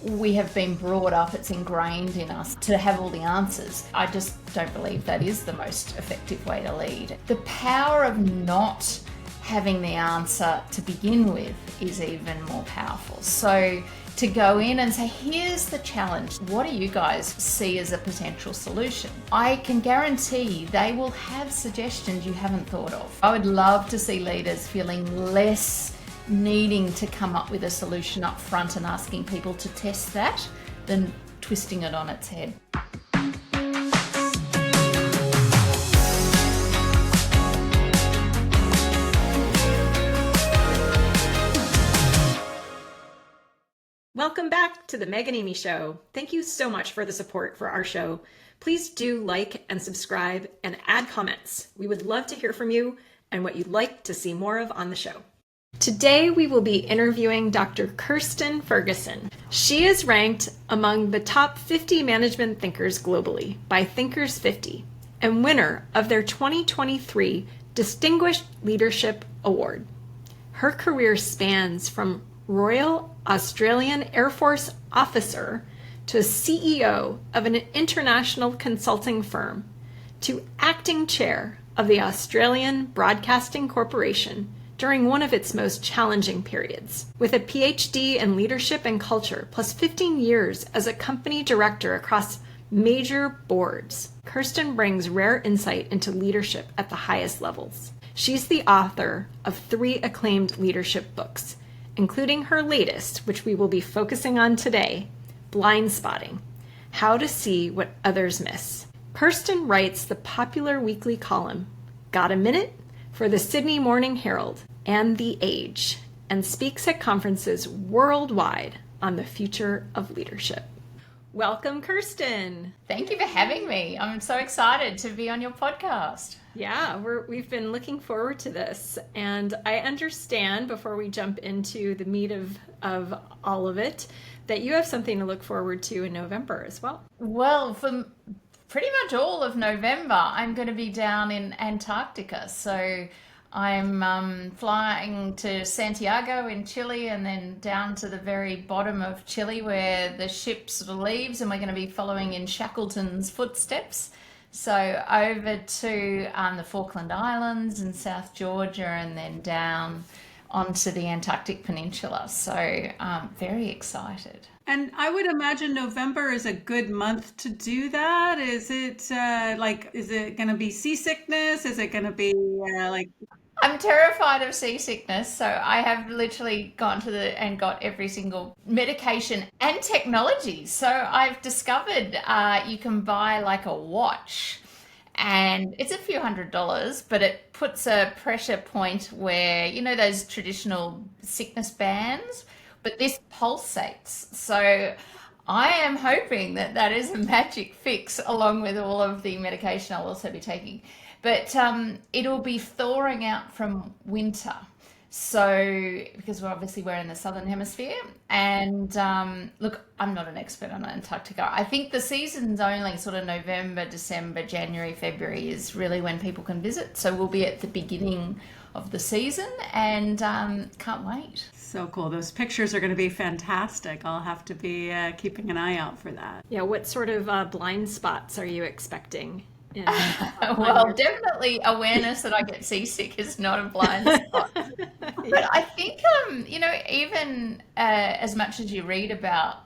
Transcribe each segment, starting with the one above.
we have been brought up, it's ingrained in us to have all the answers. I just don't believe that is the most effective way to lead. The power of not having the answer to begin with is even more powerful. So to go in and say, here's the challenge. What do you guys see as a potential solution? I can guarantee they will have suggestions you haven't thought of. I would love to see leaders feeling less needing to come up with a solution up front and asking people to test that than twisting it on its head. Welcome back to the Meg and Amy Show. Thank you so much for the support for our show. Please do like and subscribe and add comments. We would love to hear from you and what you'd like to see more of on the show. Today we will be interviewing Dr. Kirstin Ferguson. She is ranked among the top 50 management thinkers globally by Thinkers 50 and winner of their 2023 Distinguished Leadership Award. Her career spans from Royal Australian Air Force officer to CEO of an international consulting firm to acting chair of the Australian Broadcasting Corporation during one of its most challenging periods. With a PhD in leadership and culture, plus 15 years as a company director across major boards, Kirstin brings rare insight into leadership at the highest levels. She's the author of 3 acclaimed leadership books, including her latest, which we will be focusing on today, Blindspotting: How to See What Others Miss. Kirstin writes the popular weekly column, Got a Minute? For the Sydney Morning Herald and The Age, and speaks at conferences worldwide on the future of leadership. Welcome, Kirstin. Thank you for having me. I'm so excited to be on your podcast. Yeah, we've been looking forward to this, and I understand, before we jump into the meat of all of it, that you have something to look forward to in November as well. Well, for pretty much all of November, I'm going to be down in Antarctica. So I'm flying to Santiago in Chile and then down to the very bottom of Chile where the ship sort of leaves, and we're going to be following in Shackleton's footsteps. So over to the Falkland Islands and South Georgia, and then down onto the Antarctic Peninsula. So very excited. And I would imagine November is a good month to do that. Is it is it going to be seasickness? Is it going to be I'm terrified of seasickness, so I have literally gone to and got every single medication and technology. So I've discovered you can buy like a watch, and it's a few $100s, but it puts a pressure point where, you know, those traditional sickness bands, but this pulsates. So I am hoping that that is a magic fix along with all of the medication I'll also be taking. But it'll be thawing out from winter. So, because we're in the southern hemisphere, and look, I'm not an expert on Antarctica. I think the season's only sort of November, December, January, February is really when people can visit. So we'll be at the beginning of the season, and can't wait. So cool. Those pictures are going to be fantastic. I'll have to be keeping an eye out for that. Yeah, what sort of blind spots are you expecting? Well, definitely awareness that I get seasick is not a blind spot. But I think, even as much as you read about,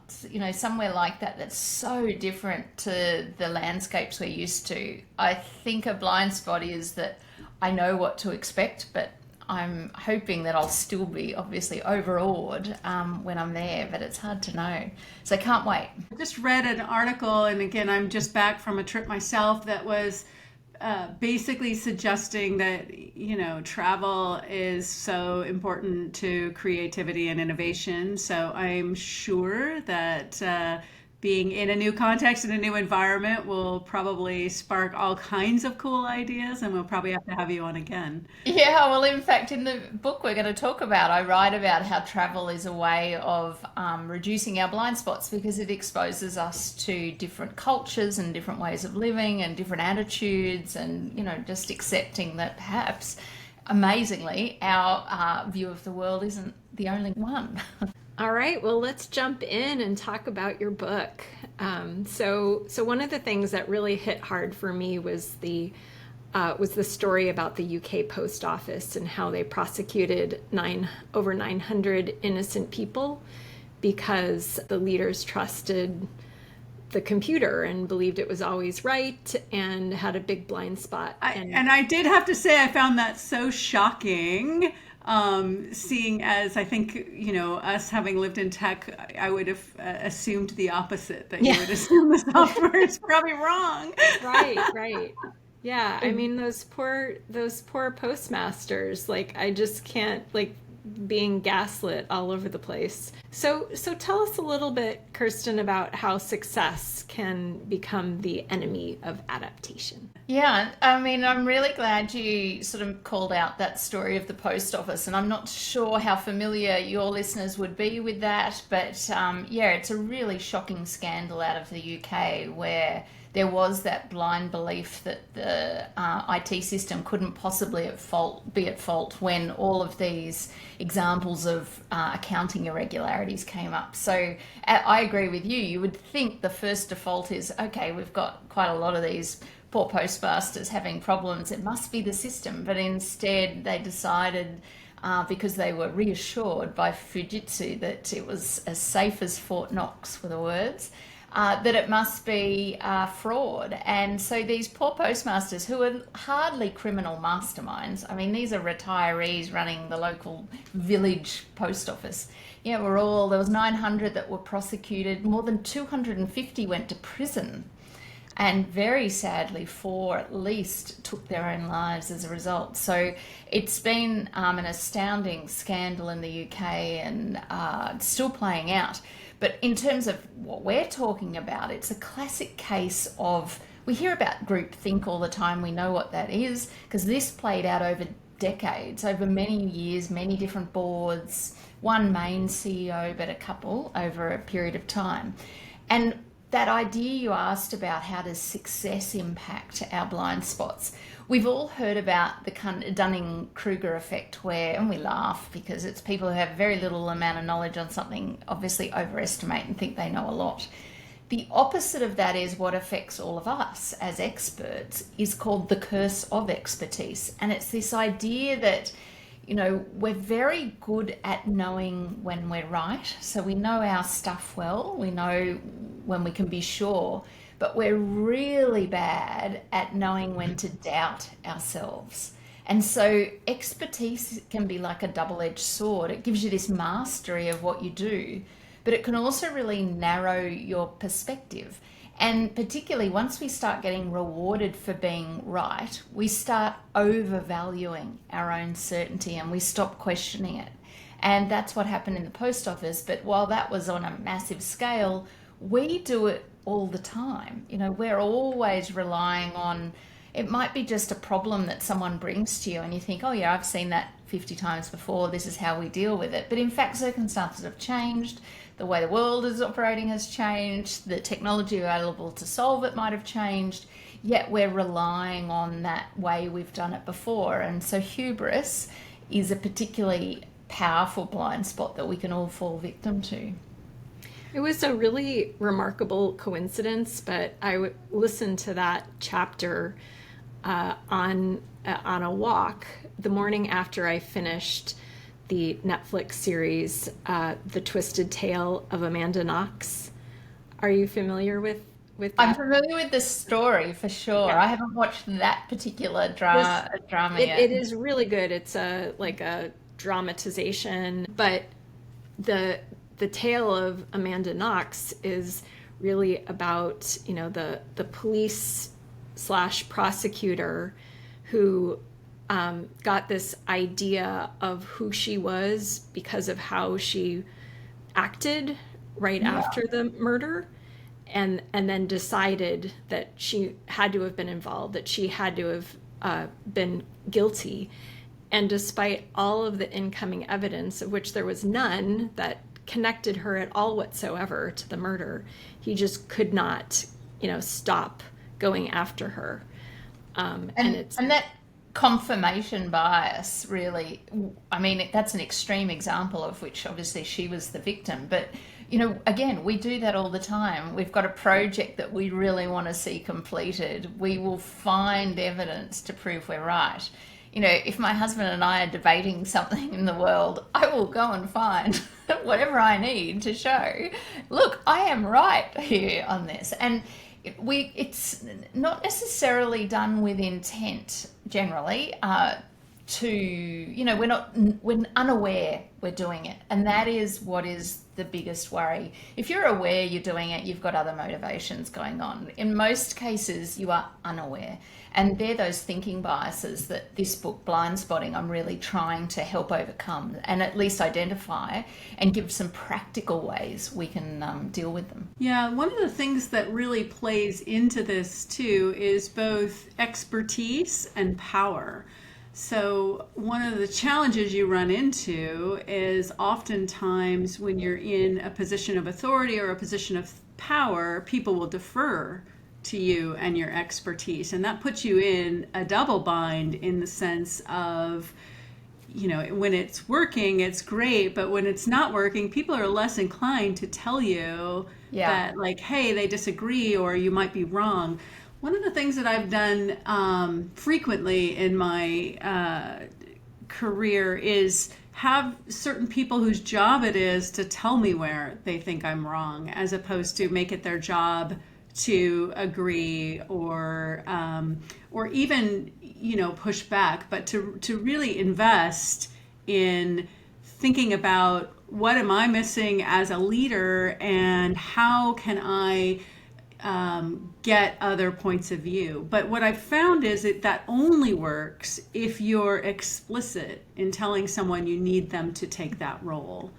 somewhere like that, that's so different to the landscapes we're used to, I think a blind spot is that I know what to expect, but I'm hoping that I'll still be obviously overawed when I'm there, but it's hard to know. So I can't wait. I just read an article, and again, I'm just back from a trip myself, that was basically suggesting that, travel is so important to creativity and innovation. So I'm sure that being in a new context and a new environment will probably spark all kinds of cool ideas, and we'll probably have to have you on again. Yeah, well, in fact, in the book we're going to talk about, I write about how travel is a way of reducing our blind spots, because it exposes us to different cultures and different ways of living and different attitudes, and, just accepting that perhaps, amazingly, our view of the world isn't the only one. All right, well, let's jump in and talk about your book. So one of the things that really hit hard for me was the story about the UK Post Office and how they prosecuted over 900 innocent people because the leaders trusted the computer and believed it was always right and had a big blind spot. And I did have to say, I found that so shocking. Seeing as I think, us having lived in tech, I would have assumed the opposite, that you would assume the software is probably wrong. Right. Yeah, I mean those poor postmasters, like I just can't, like, being gaslit all over the place. So tell us a little bit, Kirstin, about how success can become the enemy of adaptation. Yeah, I mean, I'm really glad you sort of called out that story of the post office, and I'm not sure how familiar your listeners would be with that, but yeah, it's a really shocking scandal out of the UK where there was that blind belief that the IT system couldn't possibly be at fault when all of these examples of accounting irregularities came up. So I agree with you. You would think the first default is, okay, we've got quite a lot of these poor postmasters having problems. It must be the system. But instead they decided, because they were reassured by Fujitsu that it was as safe as Fort Knox, were the words, that it must be fraud. And so these poor postmasters, who are hardly criminal masterminds, I mean, these are retirees running the local village post office. Yeah, there was 900 that were prosecuted, more than 250 went to prison. And very sadly, 4 at least took their own lives as a result. So it's been an astounding scandal in the UK, and it's still playing out. But in terms of what we're talking about, it's a classic case of, we hear about groupthink all the time. We know what that is, because this played out over decades, over many years, many different boards, one main CEO, but a couple over a period of time. And that idea you asked about, how does success impact our blind spots? We've all heard about the kind of Dunning-Kruger effect where, and we laugh because it's people who have very little amount of knowledge on something obviously overestimate and think they know a lot. The opposite of that is what affects all of us as experts, is called the curse of expertise. And it's this idea that, we're very good at knowing when we're right. So we know our stuff well, we know when we can be sure, but we're really bad at knowing when to doubt ourselves. And so expertise can be like a double-edged sword. It gives you this mastery of what you do, but it can also really narrow your perspective. And particularly once we start getting rewarded for being right, we start overvaluing our own certainty and we stop questioning it. And that's what happened in the post office. But while that was on a massive scale, we do it all the time. We're always relying on, it might be just a problem that someone brings to you and you think, oh yeah, I've seen that 50 times before, this is how we deal with it. But in fact, circumstances have changed. The way the world is operating has changed. The technology available to solve it might have changed. Yet we're relying on that way we've done it before. And so hubris is a particularly powerful blind spot that we can all fall victim to. It was a really remarkable coincidence, but I listened to that chapter on a walk the morning after I finished the Netflix series, The Twisted Tale of Amanda Knox. Are you familiar with that? I'm familiar with the story for sure. Yeah. I haven't watched that particular drama yet. It is really good. It's a dramatization, but the tale of Amanda Knox is really about, the police / prosecutor who got this idea of who she was because of how she acted right after the murder, and then decided that she had to have been involved, that she had to have been guilty. And despite all of the incoming evidence, of which there was none that connected her at all whatsoever to the murder, he just could not, stop going after her. And confirmation bias, really. I mean, that's an extreme example of which obviously she was the victim, but again, we do that all the time. We've got a project that we really want to see completed. We will find evidence to prove we're right. If my husband and I are debating something in the world, I will go and find whatever I need to show, look, I am right here on this. And it's not necessarily done with intent generally. We're unaware we're doing it, and that is what is the biggest worry. If you're aware you're doing it, you've got other motivations going on. In most cases, you are unaware, and they're those thinking biases that this book, Blindspotting, I'm really trying to help overcome and at least identify and give some practical ways we can deal with them. Yeah, one of the things that really plays into this too is both expertise and power. So one of the challenges you run into is oftentimes when you're in a position of authority or a position of power, people will defer to you and your expertise. And that puts you in a double bind in the sense of, when it's working, it's great. But when it's not working, people are less inclined to tell you that, like, hey, they disagree or you might be wrong. One of the things that I've done frequently in my career is have certain people whose job it is to tell me where they think I'm wrong, as opposed to make it their job to agree or even push back, but to really invest in thinking about what am I missing as a leader and how can I get other points of view. But what I've found is that only works if you're explicit in telling someone you need them to take that role.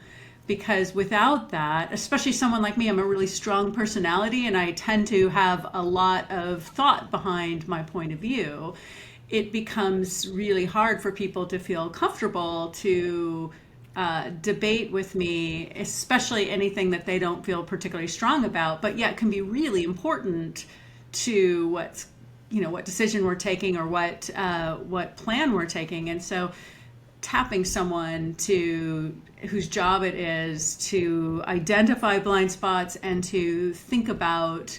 Because without that, especially someone like me, I'm a really strong personality and I tend to have a lot of thought behind my point of view. It becomes really hard for people to feel comfortable to debate with me, especially anything that they don't feel particularly strong about, but yet can be really important to what decision we're taking or what plan we're taking. And so tapping someone whose job it is to identify blind spots and to think about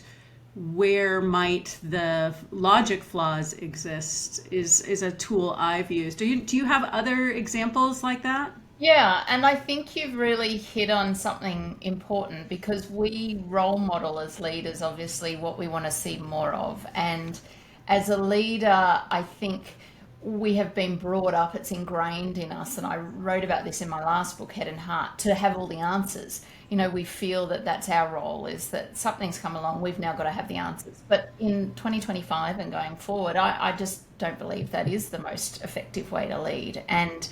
where might the logic flaws exist is a tool I've used. Do you have other examples like that? Yeah, and I think you've really hit on something important because we role model as leaders, obviously, what we want to see more of. And as a leader, I think we have been brought up, it's ingrained in us, and I wrote about this in my last book, Head and Heart, to have all the answers. We feel that that's our role, is that something's come along, we've now got to have the answers. But in 2025 and going forward, I just don't believe that is the most effective way to lead. And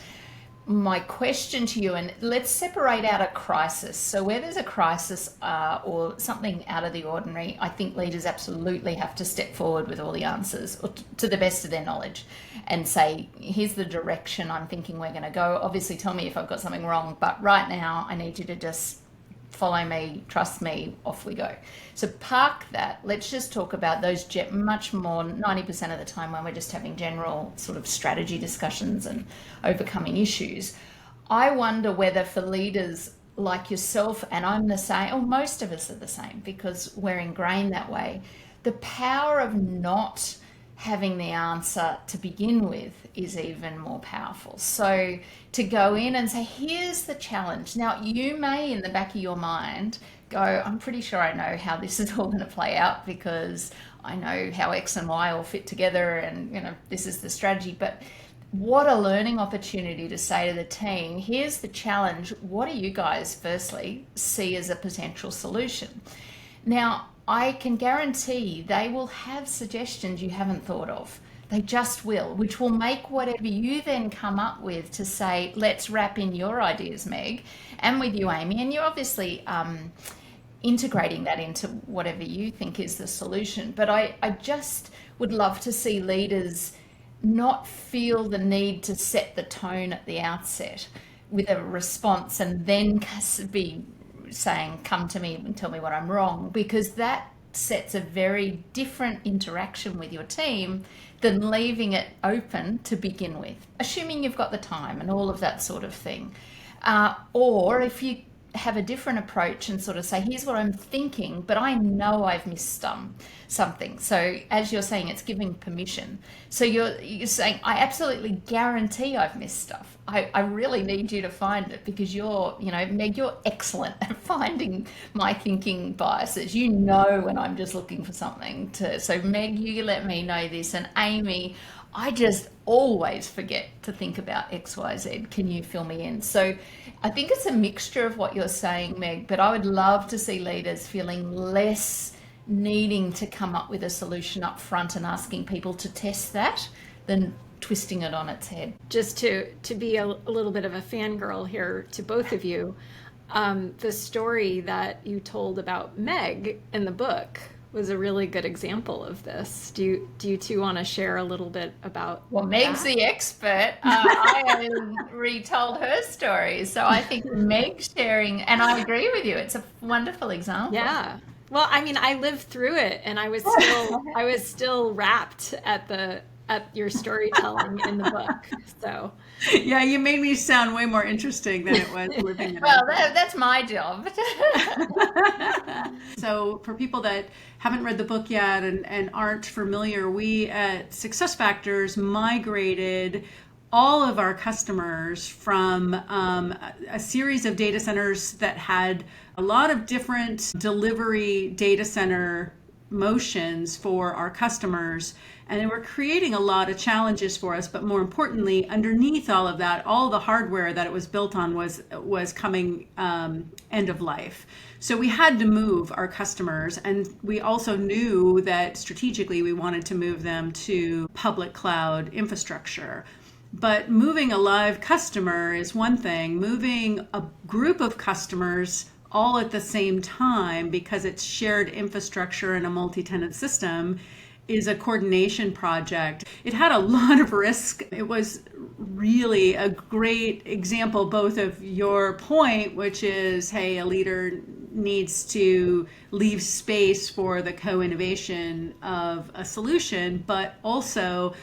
my question to you, and let's separate out a crisis. So where there's a crisis or something out of the ordinary, I think leaders absolutely have to step forward with all the answers or to the best of their knowledge and say, here's the direction I'm thinking we're going to go. Obviously, tell me if I've got something wrong, but right now I need you to just follow me, trust me, off we go. So park that. Let's just talk about those much more 90% of the time when we're just having general sort of strategy discussions and overcoming issues. I wonder whether for leaders like yourself, and I'm the same, or most of us are the same because we're ingrained that way, the power of not having the answer to begin with is even more powerful. So to go in and say, here's the challenge. Now, you may in the back of your mind go, I'm pretty sure I know how this is all going to play out because I know how X and Y all fit together and, this is the strategy. But what a learning opportunity to say to the team, here's the challenge. What do you guys firstly see as a potential solution? Now, I can guarantee they will have suggestions you haven't thought of. They just will, which will make whatever you then come up with to say, let's wrap in your ideas, Meg, and with you, Amy. And you're obviously integrating that into whatever you think is the solution. But I just would love to see leaders not feel the need to set the tone at the outset with a response and then be saying, come to me and tell me what I'm wrong, because that sets a very different interaction with your team than leaving it open to begin with, assuming you've got the time and all of that sort of thing. Or if you have a different approach and sort of say, here's what I'm thinking, but I know I've missed something. So as you're saying, it's giving permission. So you're saying, I absolutely guarantee I've missed stuff. I really need you to find it, because Meg, you're excellent at finding my thinking biases. You know when I'm just looking for something so Meg, you let me know this. And Amy, I just always forget to think about XYZ. Can you fill me in? So I think it's a mixture of what you're saying, Meg, but I would love to see leaders feeling less needing to come up with a solution up front and asking people to test that than twisting it on its head. Just to be a little bit of a fangirl here to both of you, the story that you told about Meg in the book was a really good example of this. Do you two want to share a little bit about Meg's that? the expert. I only retold her story. So I think Meg sharing, and I agree with you, it's a wonderful example. Yeah. Well, I mean, I lived through it, and I was still wrapped at your storytelling in the book. So Yeah, you made me sound way more interesting than it was living it. Well, that's my job. So for people that haven't read the book yet and aren't familiar, we at SuccessFactors migrated all of our customers from a series of data centers that had a lot of different delivery data center motions for our customers, and they were creating a lot of challenges for us. But more importantly, underneath all of that, all the hardware that it was built on was coming end of life. So we had to move our customers, and we also knew that strategically we wanted to move them to public cloud infrastructure. But moving a live customer is one thing. Moving a group of customers all at the same time, because it's shared infrastructure and a multi-tenant system, is a coordination project. It had a lot of risk. It was really a great example, both of your point, which is, hey, a leader needs to leave space for the co-innovation of a solution, but also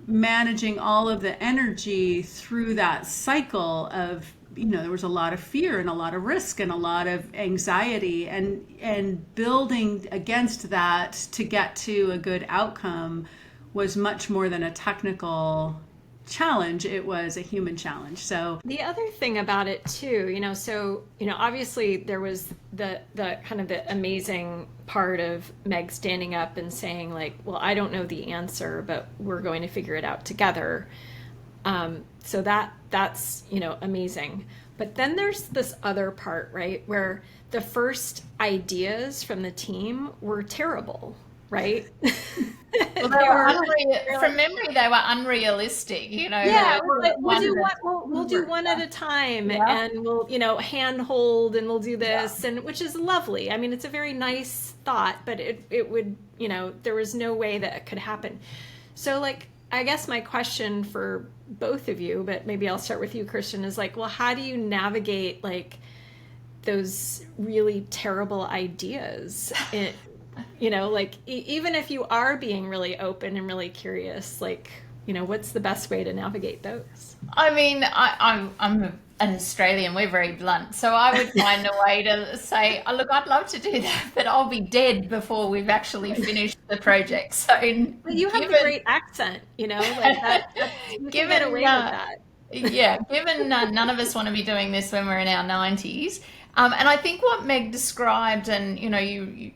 managing all of the energy through that cycle of, there was a lot of fear and a lot of risk and a lot of anxiety, and building against that to get to a good outcome was much more than a technical challenge. It was a human challenge. So the other thing about it too, obviously there was the kind of the amazing part of Meg standing up and saying, like, well, I don't know the answer, but we're going to figure it out together. So that's amazing. But then there's this other part, right, where the first ideas from the team were terrible, right? Well, from memory, they were unrealistic. Yeah, we'll do one at a time, and we'll handhold, and we'll do this, and which is lovely. I mean, it's a very nice thought, but it would there was no way that it could happen. So, like, I guess my question for both of you, but maybe I'll start with you, Kirstin, is like, well, how do you navigate like those really terrible ideas? Even if you are being really open and really curious, like, what's the best way to navigate those? I mean, I'm an Australian, we're very blunt, so I would find a way to say, oh, look, I'd love to do that, but I'll be dead before we've actually finished the project. So, but you have a great accent, like that. You can get away with that. Yeah, given none of us want to be doing this when we're in our 90s, and I think what Meg described, and you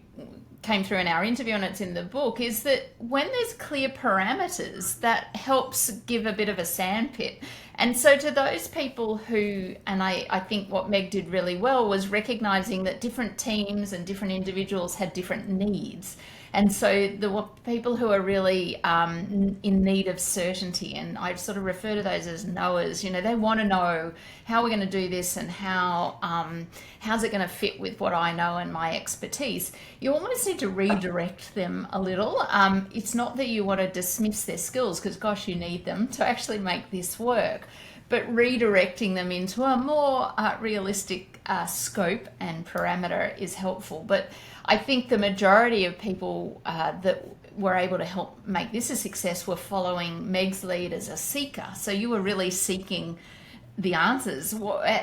came through in our interview and it's in the book, is that when there's clear parameters, that helps give a bit of a sandpit. And so to those people who, and I think what Meg did really well was recognizing that different teams and different individuals had different needs. And so the people who are really in need of certainty, and I sort of refer to those as knowers, they want to know how we're going to do this and how's it going to fit with what I know and my expertise. You almost need to redirect them a little. It's not that you want to dismiss their skills, because gosh, you need them to actually make this work. but redirecting them into a more realistic scope and parameter is helpful. But I think the majority of people that were able to help make this a success were following Meg's lead as a seeker. So you were really seeking the answers.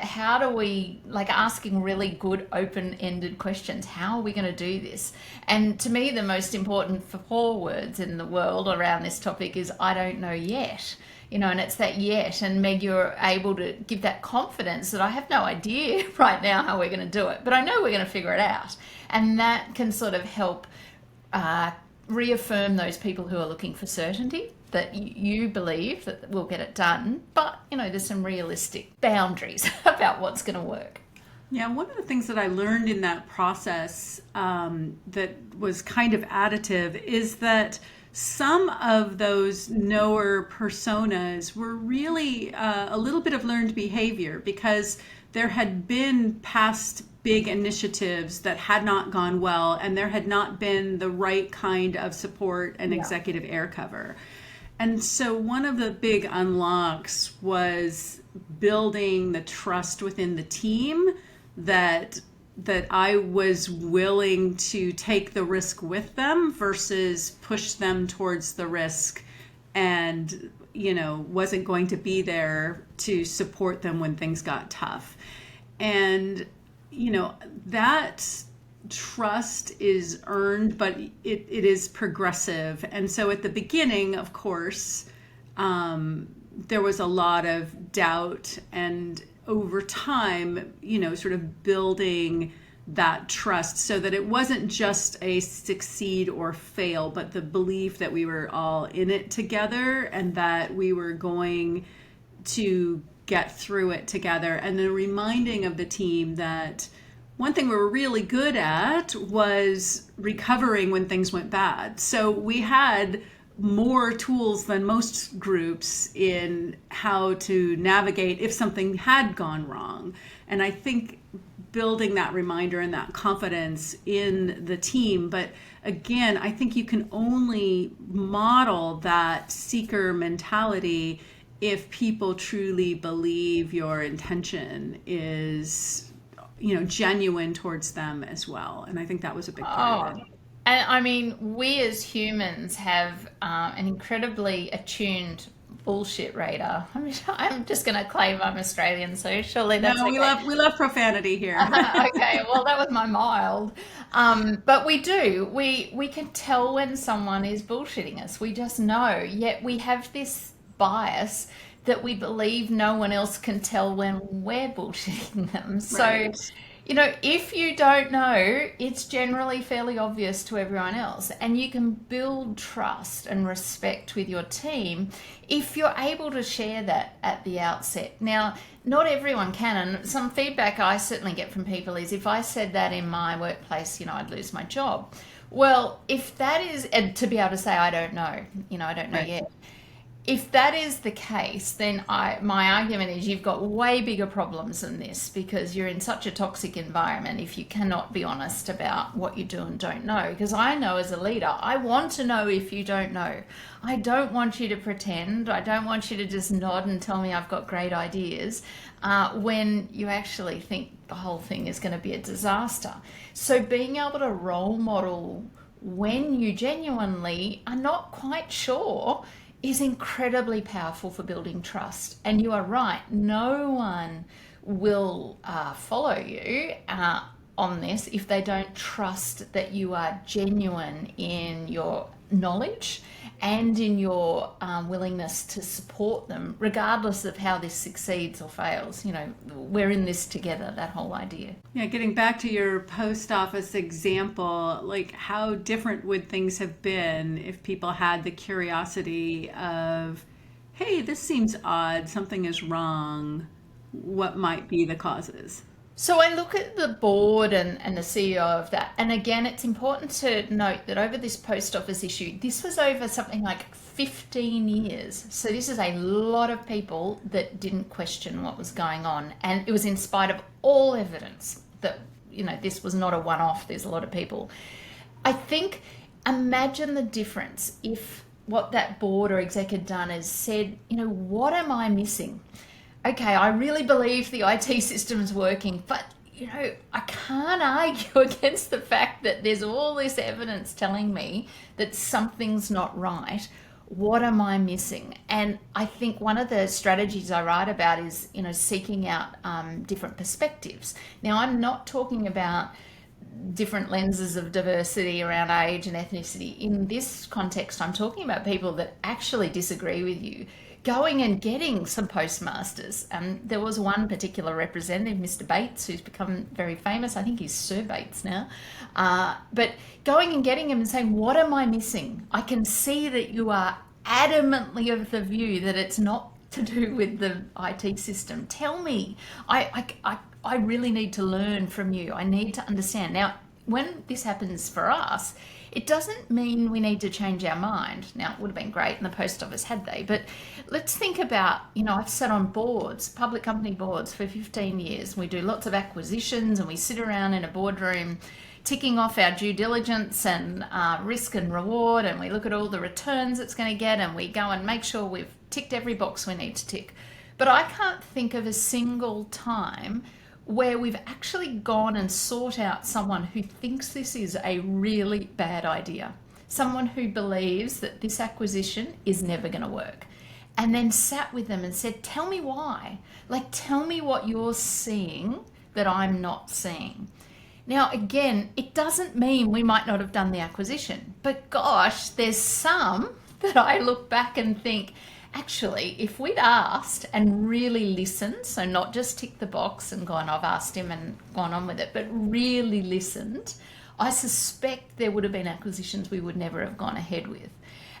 How do we, like, asking really good open-ended questions? How are we going to do this? And to me, the most important 4 words in the world around this topic is I don't know yet. And it's that yet. And Meg, you're able to give that confidence that I have no idea right now how we're going to do it, but I know we're going to figure it out. And that can sort of help reaffirm those people who are looking for certainty that you believe that we'll get it done, but there's some realistic boundaries about what's going to work. Yeah, one of the things that I learned in that process that was kind of additive is that some of those knower personas were really a little bit of learned behavior, because there had been past big initiatives that had not gone well, and there had not been the right kind of support and executive air cover. And so one of the big unlocks was building the trust within the team that I was willing to take the risk with them versus push them towards the risk, and wasn't going to be there to support them when things got tough. And that trust is earned, but it is progressive. And so at the beginning, of course, there was a lot of doubt, and over time, sort of building that trust so that it wasn't just a succeed or fail, but the belief that we were all in it together and that we were going to get through it together. And the reminding of the team that one thing we were really good at was recovering when things went bad. So we had more tools than most groups in how to navigate if something had gone wrong. And I think building that reminder and that confidence in the team. But again, I think you can only model that seeker mentality if people truly believe your intention is, genuine towards them as well. And I think that was a big part of it. And I mean, we as humans have an incredibly attuned bullshit radar. I'm just going to claim I'm Australian, so surely that's okay. We love profanity here. Okay, well, that was my mild. But we do. We can tell when someone is bullshitting us. We just know. Yet we have this bias that we believe no one else can tell when we're bullshitting them. So, Right. If you don't know, it's generally fairly obvious to everyone else. And you can build trust and respect with your team if you're able to share that at the outset. Now, not everyone can. And some feedback I certainly get from people is if I said that in my workplace, I'd lose my job. Well, if that is, and to be able to say, I don't know, I don't know Right. yet. If that is the case, then my argument is you've got way bigger problems than this, because you're in such a toxic environment if you cannot be honest about what you do and don't know. Because I know as a leader, I want to know if you don't know. I don't want you to pretend. I don't want you to just nod and tell me I've got great ideas when you actually think the whole thing is going to be a disaster. So being able to role model when you genuinely are not quite sure is incredibly powerful for building trust. And you are right, no one will follow you on this if they don't trust that you are genuine in your knowledge and in your willingness to support them, regardless of how this succeeds or fails. We're in this together, that whole idea. Yeah, getting back to your post office example, like how different would things have been if people had the curiosity of, hey, this seems odd, something is wrong, what might be the causes? So I look at the board and the CEO of that. And again, it's important to note that over this post office issue, this was over something like 15 years. So this is a lot of people that didn't question what was going on. And it was in spite of all evidence that, this was not a one-off. There's a lot of people. I think, imagine the difference if what that board or exec had done is said, what am I missing? okay, I really believe the IT system's working, but I can't argue against the fact that there's all this evidence telling me that something's not right. What am I missing? And I think one of the strategies I write about is, seeking out different perspectives. Now, I'm not talking about different lenses of diversity around age and ethnicity. In this context, I'm talking about people that actually disagree with you going and getting some postmasters. There was one particular representative, Mr. Bates, who's become very famous. I think he's Sir Bates now. But going and getting him and saying, what am I missing? I can see that you are adamantly of the view that it's not to do with the IT system. Tell me. I really need to learn from you. I need to understand. Now, when this happens for us, it doesn't mean we need to change our mind. Now, it would have been great in the post office had they, but let's think about, I've sat on boards, public company boards for 15 years. We do lots of acquisitions and we sit around in a boardroom ticking off our due diligence and risk and reward, and we look at all the returns it's going to get, and we go and make sure we've ticked every box we need to tick. But I can't think of a single time where we've actually gone and sought out someone who thinks this is a really bad idea, someone who believes that this acquisition is never going to work, and then sat with them and said, tell me why. Like, tell me what you're seeing that I'm not seeing. Now, again, it doesn't mean we might not have done the acquisition, but gosh, there's some that I look back and think, actually, if we'd asked and really listened, so not just ticked the box and gone, I've asked him and gone on with it, but really listened, I suspect there would have been acquisitions we would never have gone ahead with.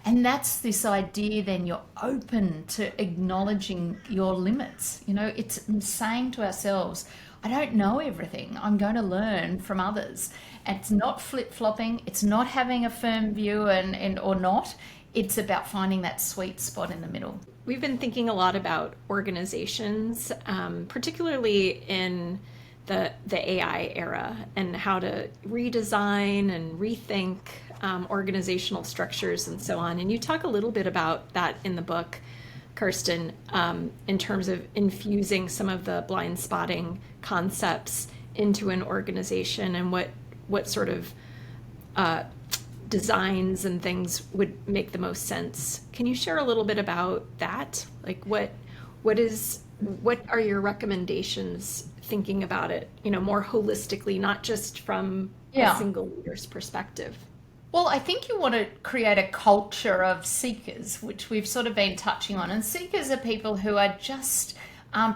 And that's this idea then you're open to acknowledging your limits. It's saying to ourselves, I don't know everything. I'm going to learn from others. And it's not flip-flopping. It's not having a firm view and or not. It's about finding that sweet spot in the middle. We've been thinking a lot about organizations, particularly in the AI era, and how to redesign and rethink organizational structures and so on. And you talk a little bit about that in the book, Kirstin, in terms of infusing some of the blind spotting concepts into an organization, and what sort of designs and things would make the most sense. Can you share a little bit about that? Like what are your recommendations thinking about it, more holistically, not just from a single leader's perspective? Well, I think you want to create a culture of seekers, which we've sort of been touching on. And seekers are people who are just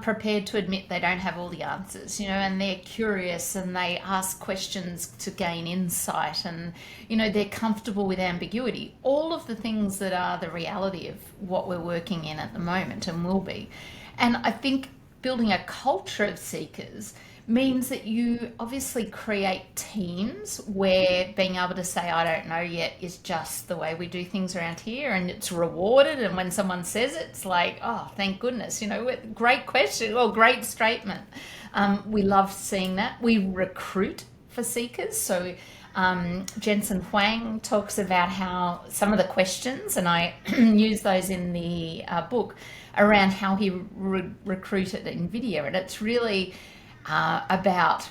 prepared to admit they don't have all the answers, and they're curious and they ask questions to gain insight, and, they're comfortable with ambiguity. All of the things that are the reality of what we're working in at the moment and will be. And I think building a culture of seekers means that you obviously create teams where being able to say, I don't know yet, is just the way we do things around here, and it's rewarded. And when someone says it, it's like, oh, thank goodness, great question or great statement. We love seeing that. We recruit for seekers. So Jensen Huang talks about how some of the questions, and I use those in the book, around how he recruited at NVIDIA. And it's really about,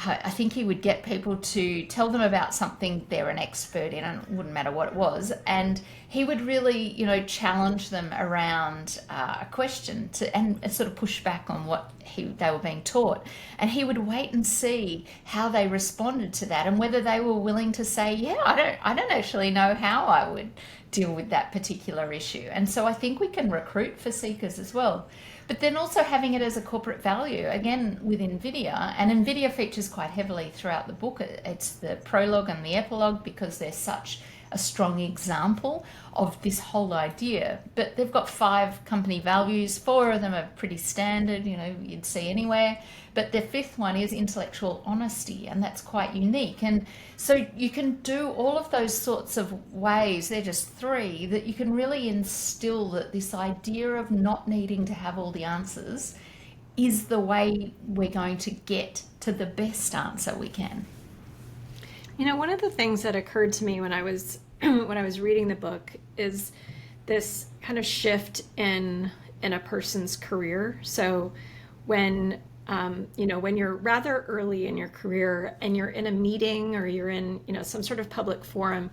I think he would get people to tell them about something they're an expert in, and it wouldn't matter what it was, and he would really, challenge them around a question and sort of push back on what they were being taught, and he would wait and see how they responded to that, and whether they were willing to say, yeah, I don't actually know how I would deal with that particular issue. And so I think we can recruit for seekers as well. But then also having it as a corporate value, again, with NVIDIA, and NVIDIA features quite heavily throughout the book. It's the prologue and the epilogue because they're such a strong example of this whole idea. But they've got 5 company values. 4 of them are pretty standard, you'd see anywhere. But the 5th one is intellectual honesty, and that's quite unique. And so you can do all of those sorts of ways, they're just 3, that you can really instill that this idea of not needing to have all the answers is the way we're going to get to the best answer we can. One of the things that occurred to me when I was reading the book is this kind of shift in in a person's career. So when when you're rather early in your career and you're in a meeting or you're in, some sort of public forum,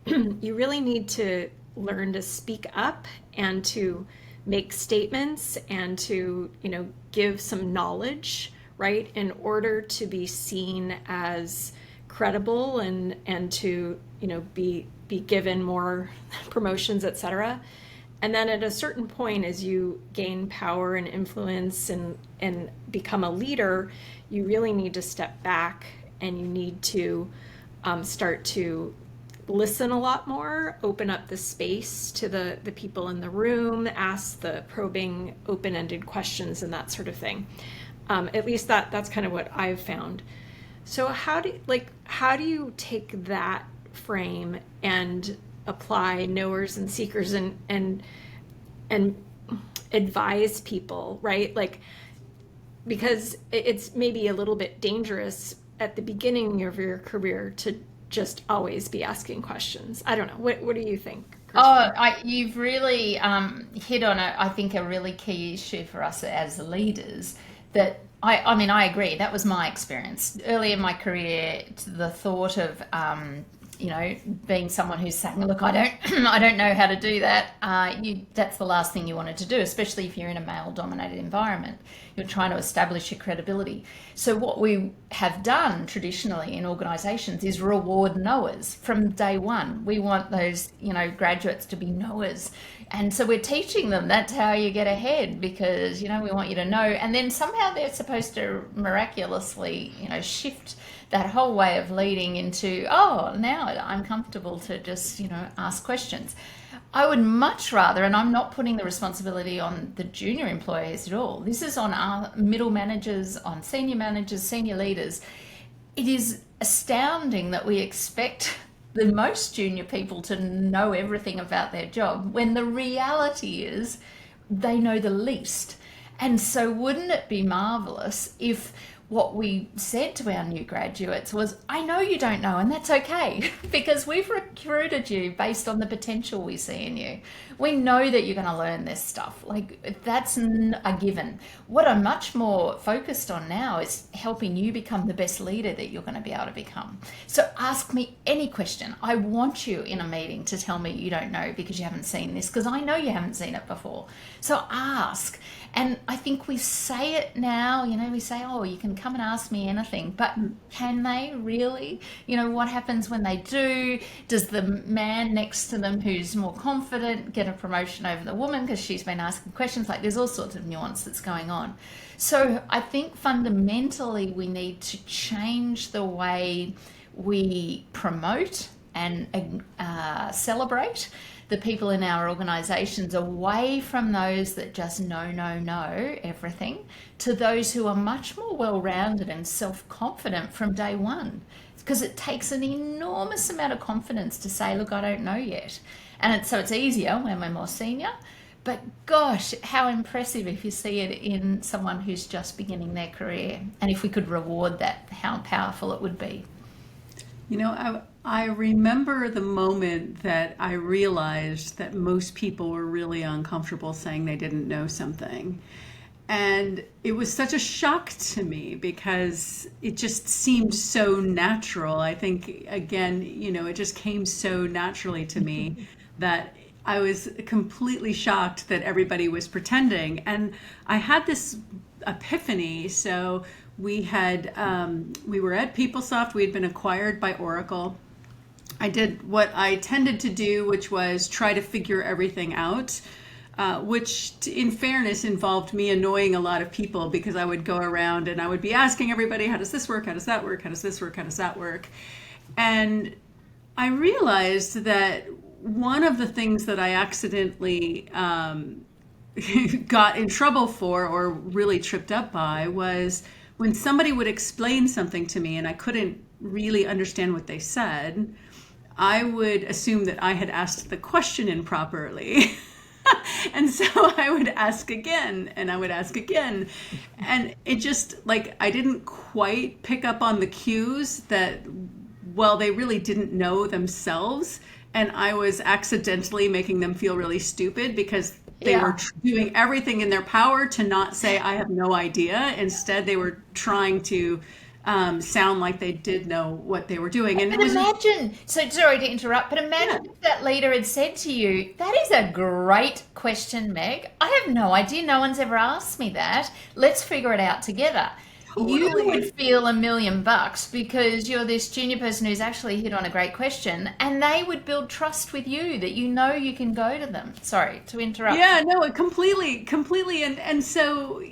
you really need to learn to speak up and to make statements and to, give some knowledge, right, in order to be seen as credible and to, be given more promotions, etc. And then at a certain point, as you gain power and influence and become a leader, you really need to step back and you need to start to listen a lot more, open up the space to the people in the room, ask the probing, open-ended questions and that sort of thing. At least that's kind of what I've found. So how do you take that frame and apply knowers and seekers and advise people, right? Like, because it's maybe a little bit dangerous at the beginning of your career to just always be asking questions. I don't know. What do you think, Kirstin? You've really hit on I think a really key issue for us as leaders. That I agree. That was my experience early in my career. The thought of being someone who's saying, look, I don't know how to do that. That's the last thing you wanted to do, especially if you're in a male-dominated environment. You're trying to establish your credibility. So what we have done traditionally in organisations is reward knowers from day one. We want those, graduates to be knowers. And so we're teaching them that's how you get ahead, because, we want you to know. And then somehow they're supposed to miraculously, shift that whole way of leading into, now I'm comfortable to just, ask questions. I would much rather, and I'm not putting the responsibility on the junior employees at all. This is on our middle managers, on senior managers, senior leaders. It is astounding that we expect the most junior people to know everything about their job when the reality is they know the least. And so wouldn't it be marvelous if what we said to our new graduates was, I know you don't know, and that's okay, because we've recruited you based on the potential we see in you. We know that you're going to learn this stuff. Like, that's a given. What I'm much more focused on now is helping you become the best leader that you're going to be able to become. So ask me any question. I want you in a meeting to tell me you don't know because you haven't seen this, because I know you haven't seen it before. So ask. And I think we say it now, we say, you can come and ask me anything, but can they really? What happens when they do? Does the man next to them who's more confident get a promotion over the woman because she's been asking questions? Like, there's all sorts of nuance that's going on. So I think fundamentally we need to change the way we promote and celebrate the people in our organisations, away from those that just know everything, to those who are much more well-rounded and self-confident from day one. Because it takes an enormous amount of confidence to say, look, I don't know yet. And so it's easier when we're more senior. But gosh, how impressive if you see it in someone who's just beginning their career. And if we could reward that, how powerful it would be. I remember the moment that I realized that most people were really uncomfortable saying they didn't know something. And it was such a shock to me because it just seemed so natural. I think, again, it just came so naturally to me that I was completely shocked that everybody was pretending. And I had this epiphany. So we were at PeopleSoft. We had been acquired by Oracle. I did what I tended to do, which was try to figure everything out, which in fairness involved me annoying a lot of people, because I would go around and I would be asking everybody, how does this work? How does that work? How does this work? How does that work? And I realized that one of the things that I accidentally got in trouble for, or really tripped up by, was when somebody would explain something to me and I couldn't really understand what they said, I would assume that I had asked the question improperly. And so I would ask again, and I would ask again. And it just, I didn't quite pick up on the cues that, they really didn't know themselves. And I was accidentally making them feel really stupid because They were Yeah. doing everything in their power to not say, I have no idea. Instead, they were trying to sound like they did know what they were doing. And it But was, imagine, so sorry to interrupt, but yeah, imagine if that leader had said to you, that is a great question, Meg. I have no idea. No one's ever asked me that. Let's figure it out together. You would totally. feel $1 million because you're this junior person who's actually hit on a great question, and they would build trust with you that you know you can go to them. Sorry to interrupt. Yeah, no, it completely. And so,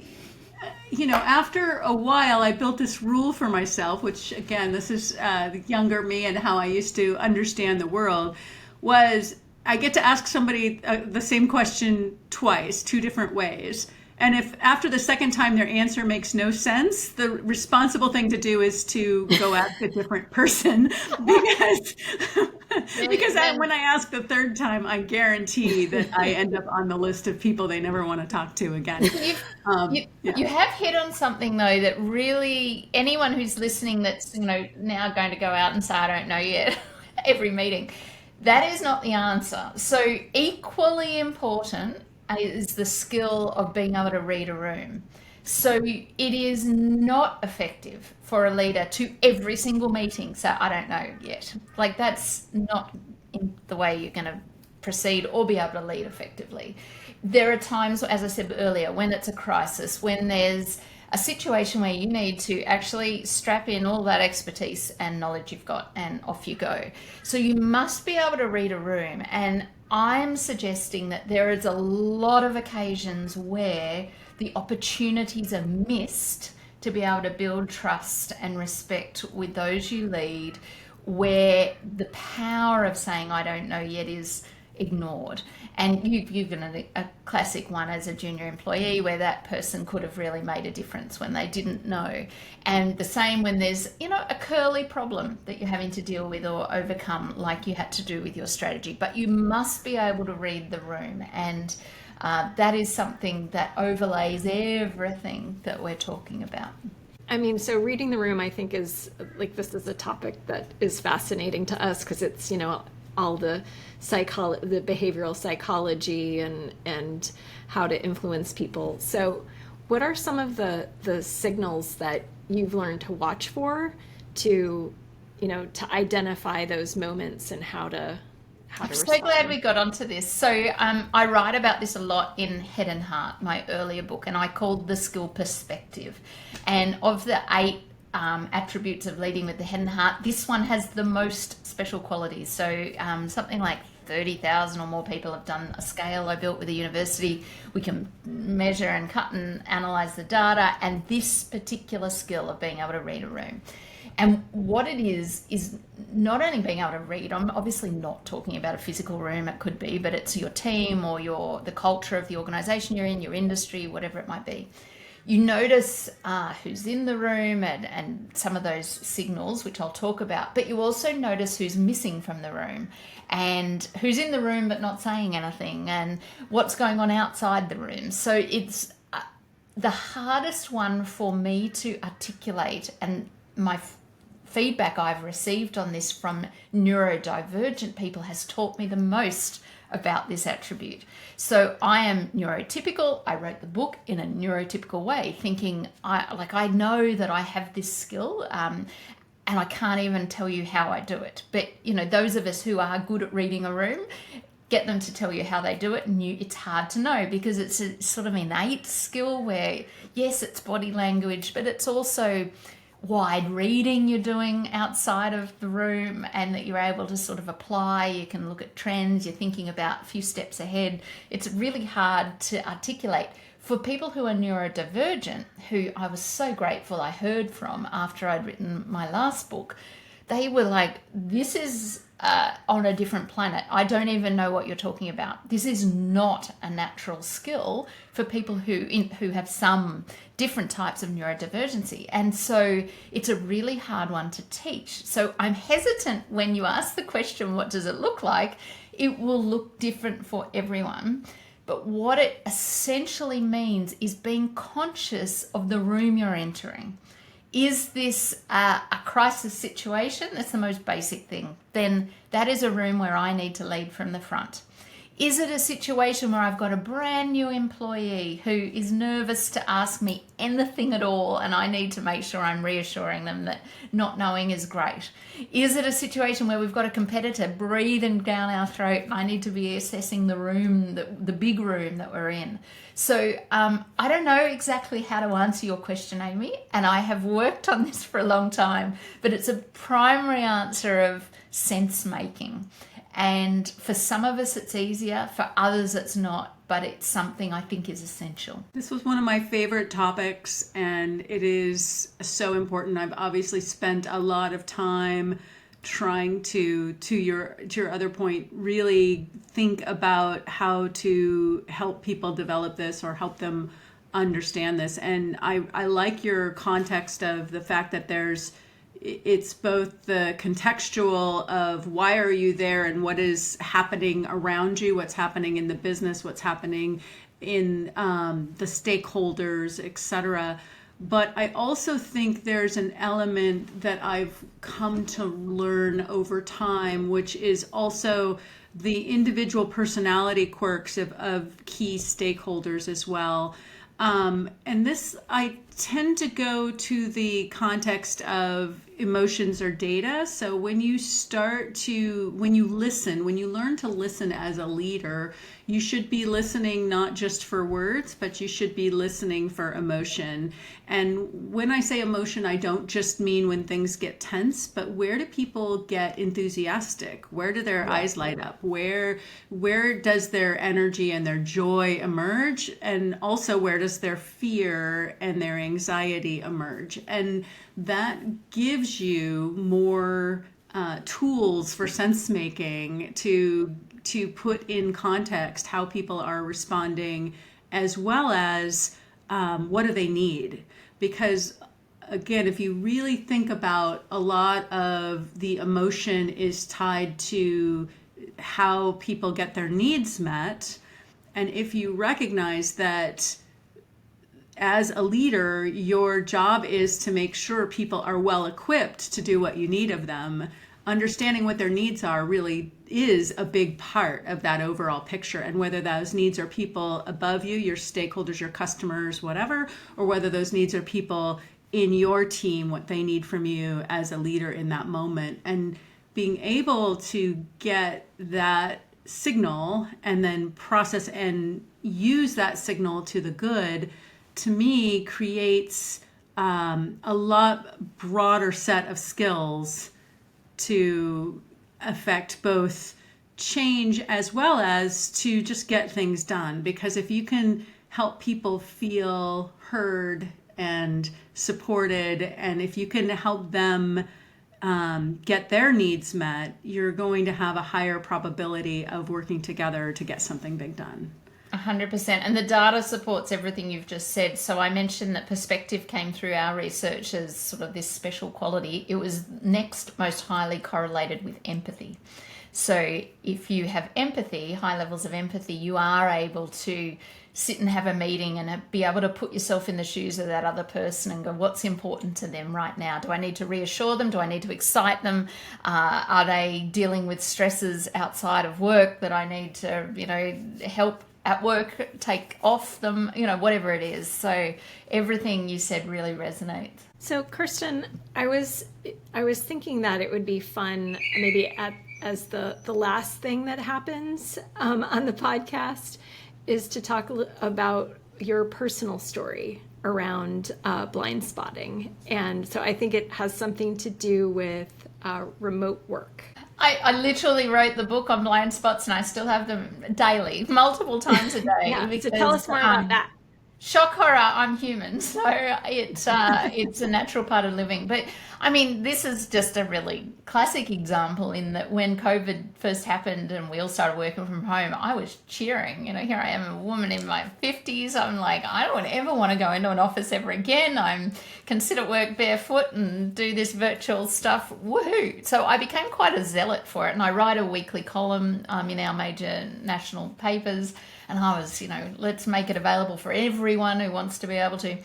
after a while, I built this rule for myself, which again, this is the younger me and how I used to understand the world, was I get to ask somebody the same question twice, two different ways. And if after the second time their answer makes no sense, the responsible thing to do is to go ask a different person because Then when I ask the third time, I guarantee that I end up on the list of people they never want to talk to again. You've, Yeah. you have hit on something though that really anyone who's listening that's now going to go out and say I don't know yet every meeting, that is not the answer. So equally important is the skill of being able to read a room. So it is not effective for a leader to every single meeting say I don't know yet. Like that's not in the way you're going to proceed or be able to lead effectively. There are times, as I said earlier, when it's a crisis, when there's a situation where you need to actually strap in all that expertise and knowledge you've got and off you go. So you must be able to read a room. And I'm suggesting that there is a lot of occasions where the opportunities are missed to be able to build trust and respect with those you lead, where the power of saying I don't know yet is ignored. And you've got a classic one as a junior employee where that person could have really made a difference when they didn't know. And the same when there's, a curly problem that you're having to deal with or overcome like you had to do with your strategy. But you must be able to read the room. And that is something that overlays everything that we're talking about. I mean, so reading the room, I think is like, this is a topic that is fascinating to us because it's, all the the behavioral psychology and how to influence people. So what are some of the signals that you've learned to watch for to, to identify those moments and how to I'm so respond? glad we got onto this. So I write about this a lot in Head and Heart, my earlier book, and I called the skill perspective. And of the 8 attributes of leading with the head and heart, this one has the most special qualities. So something like 30,000 or more people have done a scale I built with a university. We can measure and cut and analyze the data, and this particular skill of being able to read a room. And what it is not only being able to read. I'm obviously not talking about a physical room, it could be, but it's your team or the culture of the organization you're in, your industry, whatever it might be. You notice who's in the room and some of those signals, which I'll talk about, but you also notice who's missing from the room and who's in the room but not saying anything and what's going on outside the room. So it's the hardest one for me to articulate, and my feedback I've received on this from neurodivergent people has taught me the most about this attribute. So I am neurotypical. I wrote the book in a neurotypical way, thinking I know that I have this skill, and I can't even tell you how I do it. But those of us who are good at reading a room, get them to tell you how they do it, and it's hard to know because it's a sort of innate skill where yes, it's body language, but it's also wide reading you're doing outside of the room and that you're able to sort of apply. You can look at trends, you're thinking about a few steps ahead. It's really hard to articulate. For people who are neurodivergent, who I was so grateful I heard from after I'd written my last book, they were like, this is on a different planet. I don't even know what you're talking about. This is not a natural skill for people who have some different types of neurodivergency. And so it's a really hard one to teach. So I'm hesitant when you ask the question, what does it look like? It will look different for everyone. But what it essentially means is being conscious of the room you're entering. Is this a crisis situation? That's the most basic thing. Then that is a room where I need to lead from the front. Is it a situation where I've got a brand new employee who is nervous to ask me anything at all, and I need to make sure I'm reassuring them that not knowing is great? Is it a situation where we've got a competitor breathing down our throat and I need to be assessing the room, the big room that we're in? So I don't know exactly how to answer your question, Amy, and I have worked on this for a long time, but it's a primary answer of sense making. And for some of us it's easier, for others it's not, but it's something I think is essential. This was one of my favorite topics, and it is so important. I've obviously spent a lot of time trying to your other point, really think about how to help people develop this or help them understand this. And I like your context of the fact that it's both the contextual of why are you there and what is happening around you, what's happening in the business, what's happening in the stakeholders, etc. But I also think there's an element that I've come to learn over time, which is also the individual personality quirks of key stakeholders as well. And this, I tend to go to the context of emotions or data. So when you learn to listen as a leader, you should be listening not just for words, but you should be listening for emotion. And when I say emotion, I don't just mean when things get tense, but where do people get enthusiastic? Where do their eyes light up? Where does their energy and their joy emerge? And also, where does their fear and their anxiety emerge? And that gives you more tools for sense making to put in context how people are responding, as well as what do they need. Because again, if you really think about, a lot of the emotion is tied to how people get their needs met. And if you recognize that as a leader, your job is to make sure people are well equipped to do what you need of them, understanding what their needs are really is a big part of that overall picture. And whether those needs are people above you, your stakeholders, your customers, whatever, or whether those needs are people in your team, what they need from you as a leader in that moment. And being able to get that signal and then process and use that signal to the good, to me, creates a lot broader set of skills to affect both change as well as to just get things done. Because if you can help people feel heard and supported, and if you can help them get their needs met, you're going to have a higher probability of working together to get something big done. 100%. And the data supports everything you've just said. So I mentioned that perspective came through our research as sort of this special quality. It was next most highly correlated with empathy. So if you have empathy, high levels of empathy, you are able to sit and have a meeting and be able to put yourself in the shoes of that other person and go, what's important to them right now? Do I need to reassure them? Do I need to excite them? Are they dealing with stresses outside of work that I need to, help at work, take off them, whatever it is. So everything you said really resonates. So Kirstin, I was thinking that it would be fun maybe as the last thing that happens on the podcast is to talk about your personal story around blind spotting. And so I think it has something to do with remote work. I literally wrote the book on blind spots, and I still have them daily, multiple times a day. Yeah, because, so tell us more about that. Shock horror, I'm human, so it's a natural part of living. But I mean, this is just a really classic example in that when COVID first happened and we all started working from home, I was cheering. Here I am, a woman in my 50s. I'm like, I don't ever want to go into an office ever again. Can sit at work barefoot and do this virtual stuff. Woohoo! So I became quite a zealot for it, and I write a weekly column in our major national papers. And I was, let's make it available for everyone who wants to be able to.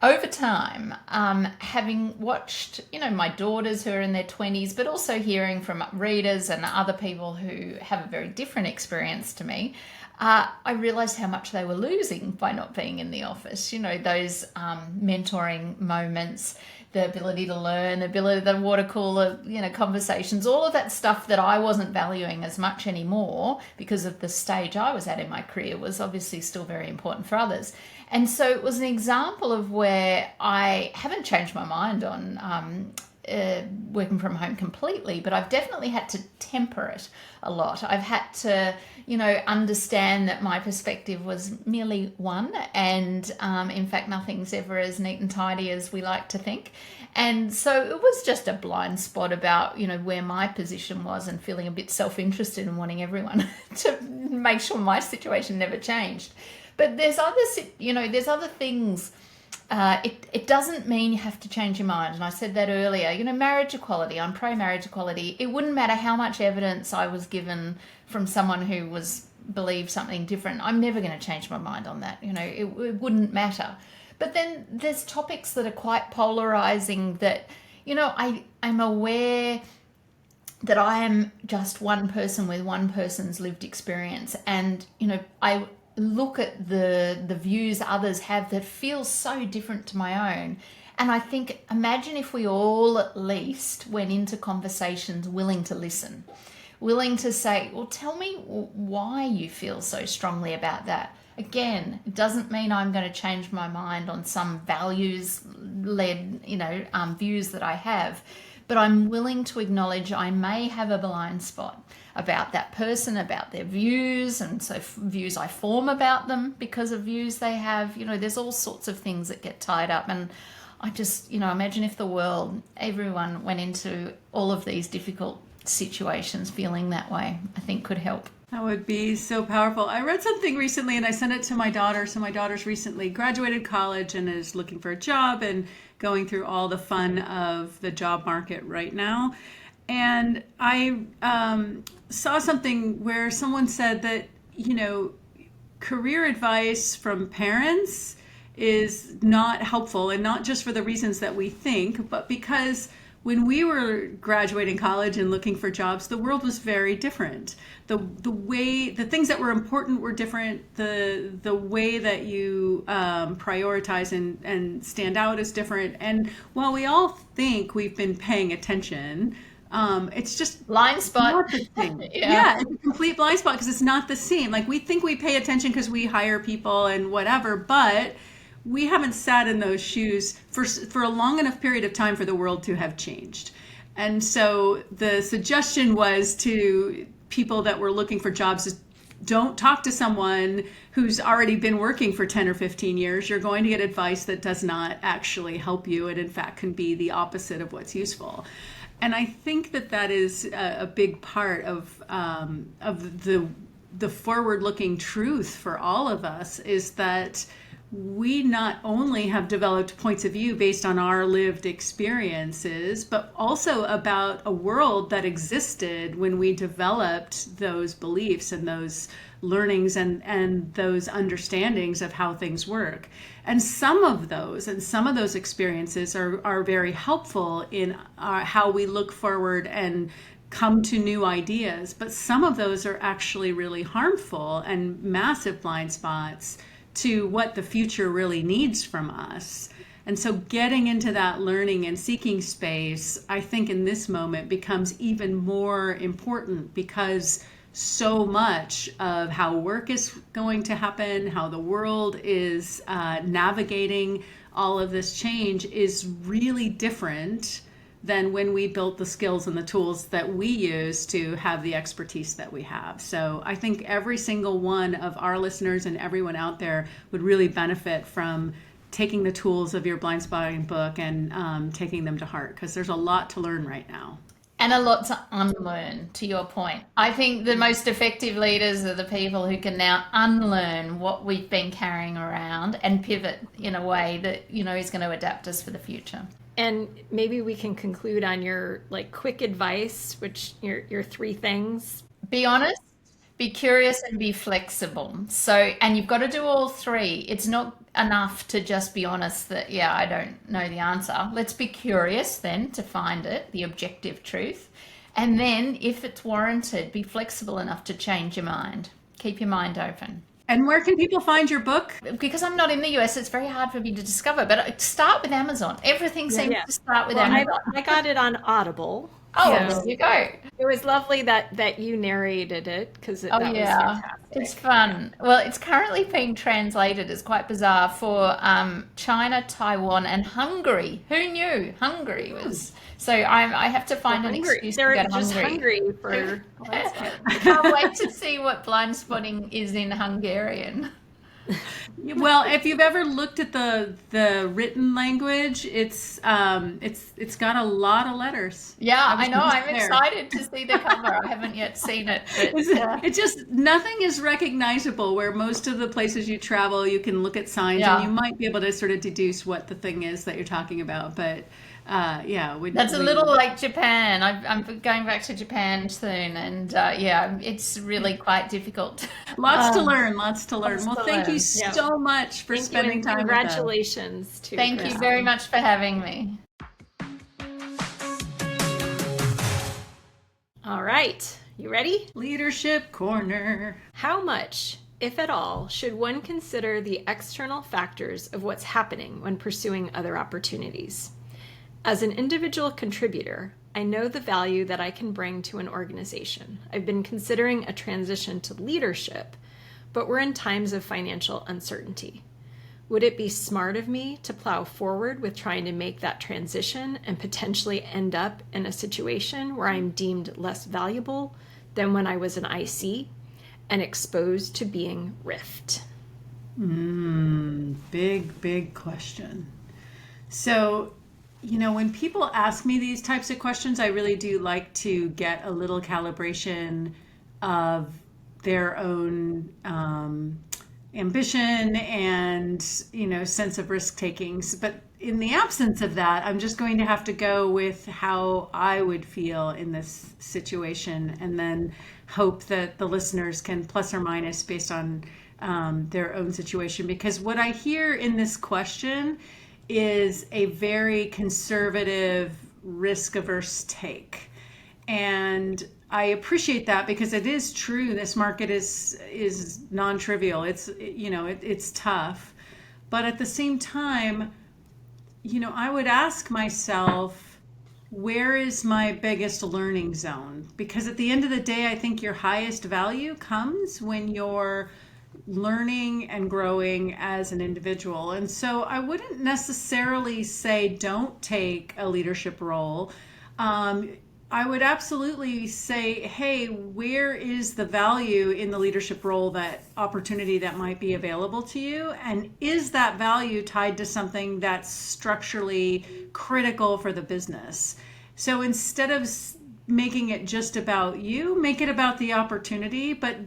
Over time, having watched, my daughters who are in their 20s, but also hearing from readers and other people who have a very different experience to me, I realized how much they were losing by not being in the office. Those mentoring moments, the ability to learn, the ability, the water cooler, conversations, all of that stuff that I wasn't valuing as much anymore because of the stage I was at in my career was obviously still very important for others. And so it was an example of where I haven't changed my mind on working from home completely, but I've definitely had to temper it a lot. I've had to, understand that my perspective was merely one, and in fact, nothing's ever as neat and tidy as we like to think. And so it was just a blind spot about, where my position was and feeling a bit self-interested and wanting everyone to make sure my situation never changed. But there's other things. It doesn't mean you have to change your mind. And I said that earlier, marriage equality, I'm pro-marriage equality. It wouldn't matter how much evidence I was given from someone who believed something different. I'm never going to change my mind on that. It wouldn't matter. But then there's topics that are quite polarizing that, I'm aware that I am just one person with one person's lived experience. And, I look at the views others have that feel so different to my own. And I think, imagine if we all at least went into conversations willing to listen, willing to say, well, tell me why you feel so strongly about that. Again, it doesn't mean I'm going to change my mind on some values-led, views that I have, but I'm willing to acknowledge I may have a blind spot about that person, about their views, and so views I form about them because of views they have. There's all sorts of things that get tied up. And I just, imagine if everyone went into all of these difficult situations feeling that way, I think could help. That would be so powerful. I read something recently and I sent it to my daughter. So my daughter's recently graduated college and is looking for a job and going through all the fun of the job market right now. And I saw something where someone said that, career advice from parents is not helpful, and not just for the reasons that we think, but because when we were graduating college and looking for jobs, the world was very different. The things that were important were different. The way that you prioritize and stand out is different. And while we all think we've been paying attention, it's just blind spot. Not the thing. Yeah, it's a complete blind spot because it's not the same. Like, we think we pay attention because we hire people and whatever, but we haven't sat in those shoes for a long enough period of time for the world to have changed. And so the suggestion was to people that were looking for jobs is, don't talk to someone who's already been working for 10 or 15 years. You're going to get advice that does not actually help you, and in fact can be the opposite of what's useful. And I think that is a big part of the forward-looking truth for all of us, is that we not only have developed points of view based on our lived experiences, but also about a world that existed when we developed those beliefs and those learnings and those understandings of how things work. And some of those experiences are very helpful in how we look forward and come to new ideas. But some of those are actually really harmful and massive blind spots to what the future really needs from us. And so getting into that learning and seeking space, I think in this moment becomes even more important, because so much of how work is going to happen, how the world is navigating all of this change is really different than when we built the skills and the tools that we use to have the expertise that we have. So I think every single one of our listeners and everyone out there would really benefit from taking the tools of your Blindspotting book and taking them to heart, because there's a lot to learn right now. And a lot to unlearn, to your point. I think the most effective leaders are the people who can now unlearn what we've been carrying around and pivot in a way that, is going to adapt us for the future. And maybe we can conclude on your quick advice, which your 3 things. Be honest, Be curious and be flexible. So, and you've got to do all three. It's not enough to just be honest that, yeah, I don't know the answer. Let's be curious then to find it, the objective truth. And then, if it's warranted, be flexible enough to change your mind. Keep your mind open. And where can people find your book? Because I'm not in the US, it's very hard for me to discover. But start with Amazon. Everything seems Yeah. to start with Well, Amazon. I got it on Audible. Oh, Yeah. there you go. It was lovely that you narrated it because that Oh was yeah, fantastic. it's fun. Well, it's currently being translated. It's quite bizarre for China, Taiwan, and Hungary. Who knew Hungary was? So I have to find an excuse to They're go to just Hungary. hungry for Blindspot. I can't wait to see what blind spotting is in Hungarian. Well, if you've ever looked at the written language, it's got a lot of letters. Yeah, I was I know. just I'm there. excited to see the cover. I haven't yet seen it, but It just nothing is recognizable. Where most of the places you travel, you can look at signs Yeah. and you might be able to sort of deduce what the thing is that you're talking about. But yeah, that's a little like Japan. I'm going back to Japan soon, and yeah, it's really quite difficult. lots to learn. Lots to learn. Lots Well, to thank you learn. Yeah. so much for Thank you, spending and time with us. congratulations to Thank you Kirstin. very much for having me. All right, you ready? Leadership Corner. How much, if at all, should one consider the external factors of what's happening when pursuing other opportunities? As an individual contributor, I know the value that I can bring to an organization. I've been considering a transition to leadership, but we're in times of financial uncertainty. Would it be smart of me to plow forward with trying to make that transition and potentially end up in a situation where I'm deemed less valuable than when I was an IC and exposed to being riffed? Big question. So, when people ask me these types of questions, I really do like to get a little calibration of their own ambition and, sense of risk takings. But in the absence of that, I'm just going to have to go with how I would feel in this situation and then hope that the listeners can plus or minus based on their own situation. Because what I hear in this question is a very conservative, risk-averse take. And I appreciate that because it is true. This market is non-trivial. It's tough. But at the same time, I would ask myself, where is my biggest learning zone? Because at the end of the day, I think your highest value comes when you're learning and growing as an individual. And so I wouldn't necessarily say don't take a leadership role. I would absolutely say, hey, where is the value in the leadership role, that opportunity that might be available to you? And is that value tied to something that's structurally critical for the business? So instead of making it just about you, make it about the opportunity, but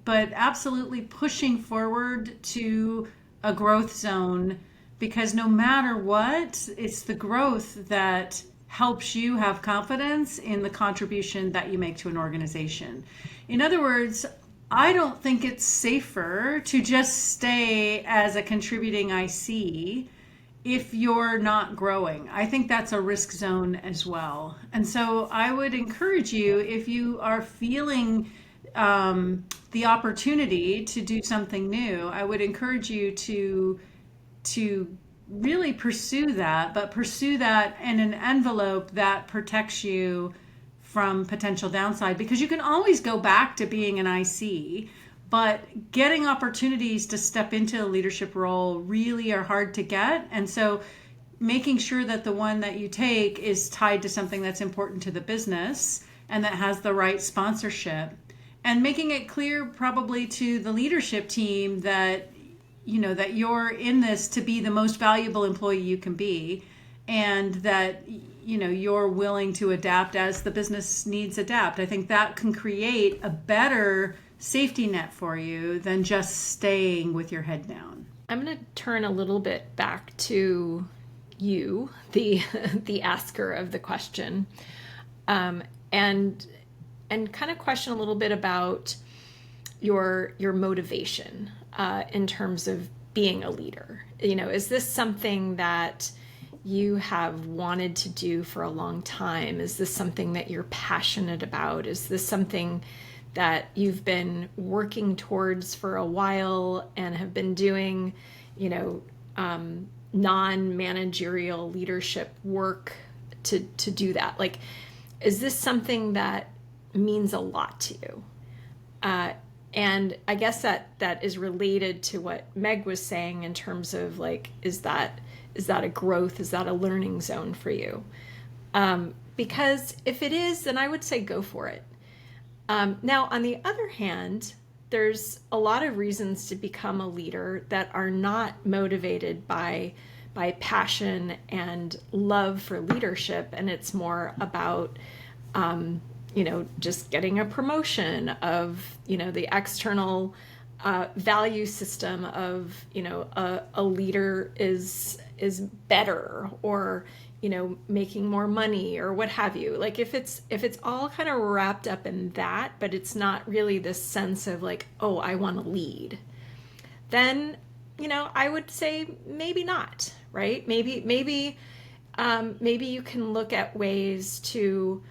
absolutely pushing forward to a growth zone, because no matter what, it's the growth that helps you have confidence in the contribution that you make to an organization. In other words, I don't think it's safer to just stay as a contributing IC if you're not growing. I think that's a risk zone as well. And so I would encourage you, if you are feeling the opportunity to do something new, I would encourage you to really pursue that, but pursue that in an envelope that protects you from potential downside, because you can always go back to being an IC, but getting opportunities to step into a leadership role really are hard to get. And so making sure that the one that you take is tied to something that's important to the business and that has the right sponsorship, and making it clear probably to the leadership team that that you're in this to be the most valuable employee you can be, and that you're willing to adapt as the business needs adapt. I think that can create a better safety net for you than just staying with your head down. I'm going to turn a little bit back to you, the asker of the question, and kind of question a little bit about your motivation in terms of being a leader? Is this something that you have wanted to do for a long time? Is this something that you're passionate about? Is this something that you've been working towards for a while and have been doing, non-managerial leadership work to do that? Like, is this something that means a lot to you? And I guess that is related to what Meg was saying in terms of like, is that a growth? Is that a learning zone for you? Because if it is, then I would say go for it. Now, on the other hand, there's a lot of reasons to become a leader that are not motivated by passion and love for leadership, and it's more about just getting a promotion of the external value system of a leader is better, or making more money, or what have you. Like, if it's all kind of wrapped up in that, but it's not really this sense of like, oh, I want to lead, then I would say maybe not, right? Maybe you can look at ways to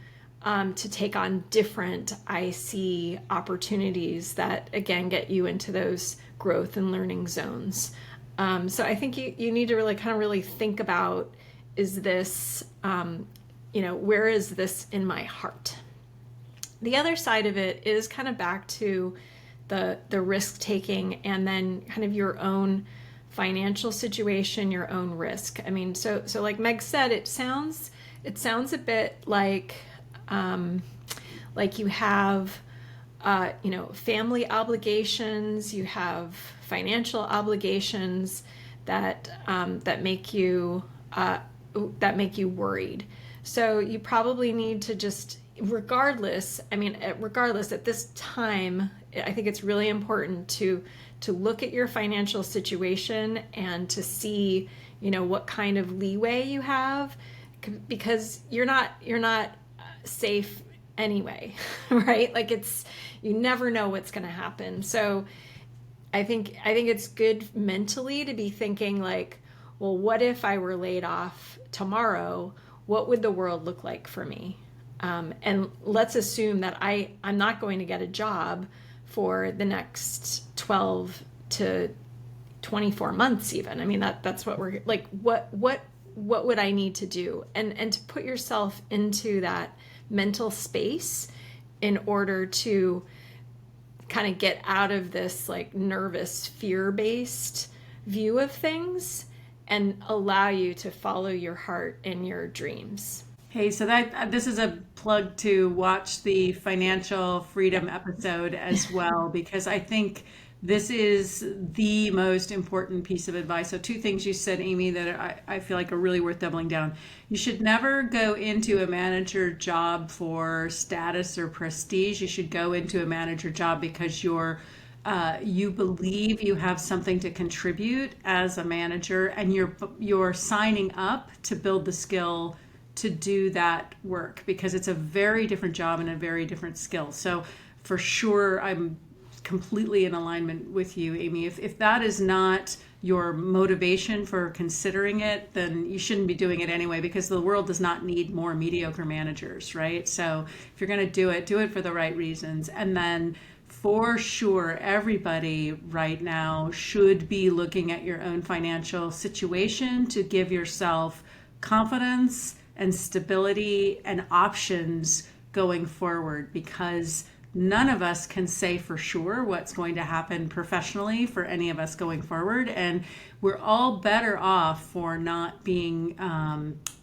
take on different IC opportunities that again get you into those growth and learning zones. So I think you need to really think about, is this, where is this in my heart? The other side of it is kind of back to the risk taking, and then kind of your own financial situation, your own risk. I mean, so like Meg said, it sounds a bit like you have, family obligations, you have financial obligations that make you worried. So you probably need to just, regardless at this time, I think it's really important to look at your financial situation and to see, what kind of leeway you have, because you're not safe anyway, right? Like, you never know what's going to happen. So I think it's good mentally to be thinking like, well, what if I were laid off tomorrow? What would the world look like for me? And let's assume that I'm not going to get a job for the next 12 to 24 months even. I mean, that's what we're like, what would I need to do? And to put yourself into that mental space in order to kind of get out of this like nervous, fear-based view of things and allow you to follow your heart and your dreams. Hey, so this is a plug to watch the financial freedom episode as well, because I think this is the most important piece of advice. So two things you said, Amy, that I feel like are really worth doubling down. You should never go into a manager job for status or prestige. You should go into a manager job because you believe you have something to contribute as a manager, and you're signing up to build the skill to do that work, because it's a very different job and a very different skill. So for sure, I'm completely in alignment with you, Amy. If that is not your motivation for considering it, then you shouldn't be doing it anyway, because the world does not need more mediocre managers, right? So if you're going to do it for the right reasons. And then for sure, everybody right now should be looking at your own financial situation to give yourself confidence and stability and options going forward, because none of us can say for sure what's going to happen professionally for any of us going forward. And we're all better off for not being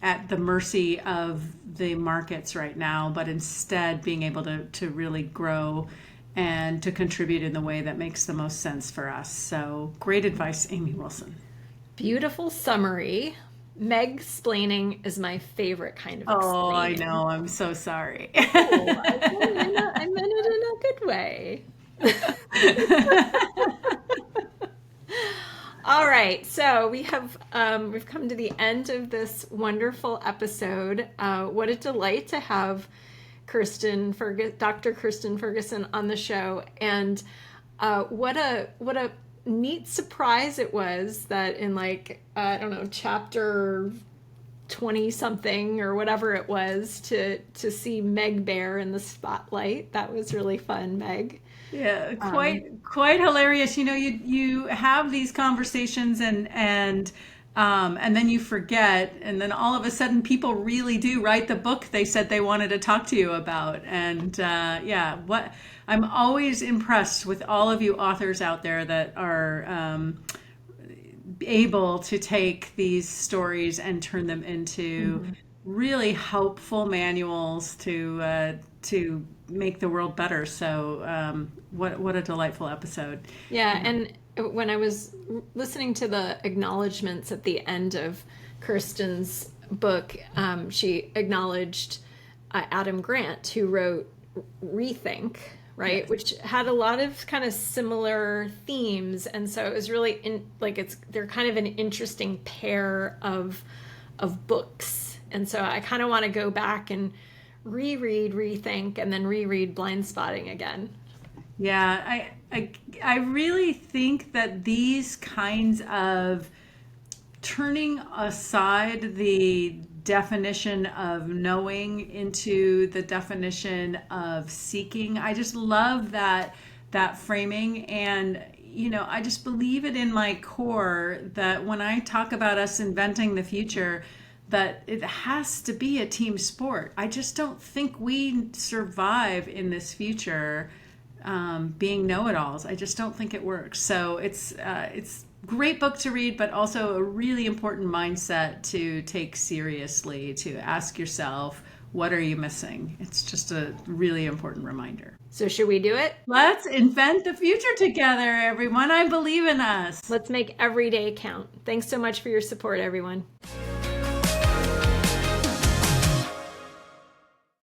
at the mercy of the markets right now, but instead being able to really grow and to contribute in the way that makes the most sense for us. So great advice, Amy Wilson. Beautiful summary. Meg-splaining is my favorite kind of explaining. Oh, I know. I'm so sorry. Oh, I meant it in a good way. All right, so we've come to the end of this wonderful episode. What a delight to have Dr. Kirstin Ferguson on the show. And What a neat surprise it was that in like, I don't know, chapter 20 something or whatever it was, to see Meg Bear in the spotlight. That was really fun, Meg. Yeah, quite hilarious. You have these conversations and then you forget, and then all of a sudden people really do write the book they said they wanted to talk to you about. And what I'm always impressed with all of you authors out there that are able to take these stories and turn them into really helpful manuals to make the world better. So what a delightful episode. Yeah, and when I was listening to the acknowledgments at the end of Kirstin's book, she acknowledged Adam Grant, who wrote Rethink, right? Yes. Which had a lot of kind of similar themes, and so it was really they're kind of an interesting pair of books, and so I kind of want to go back and reread Rethink and then reread Blindspotting again. Yeah, I really think that these kinds of turning aside the definition of knowing into the definition of seeking, I just love that framing. And I just believe it in my core that when I talk about us inventing the future, that it has to be a team sport. I just don't think we survive in this future being know-it-alls. I just don't think it works. So it's great book to read, but also a really important mindset to take seriously, to ask yourself, what are you missing? It's just a really important reminder. So should we do it? Let's invent the future together, everyone. I believe in us. Let's make every day count. Thanks so much for your support, everyone.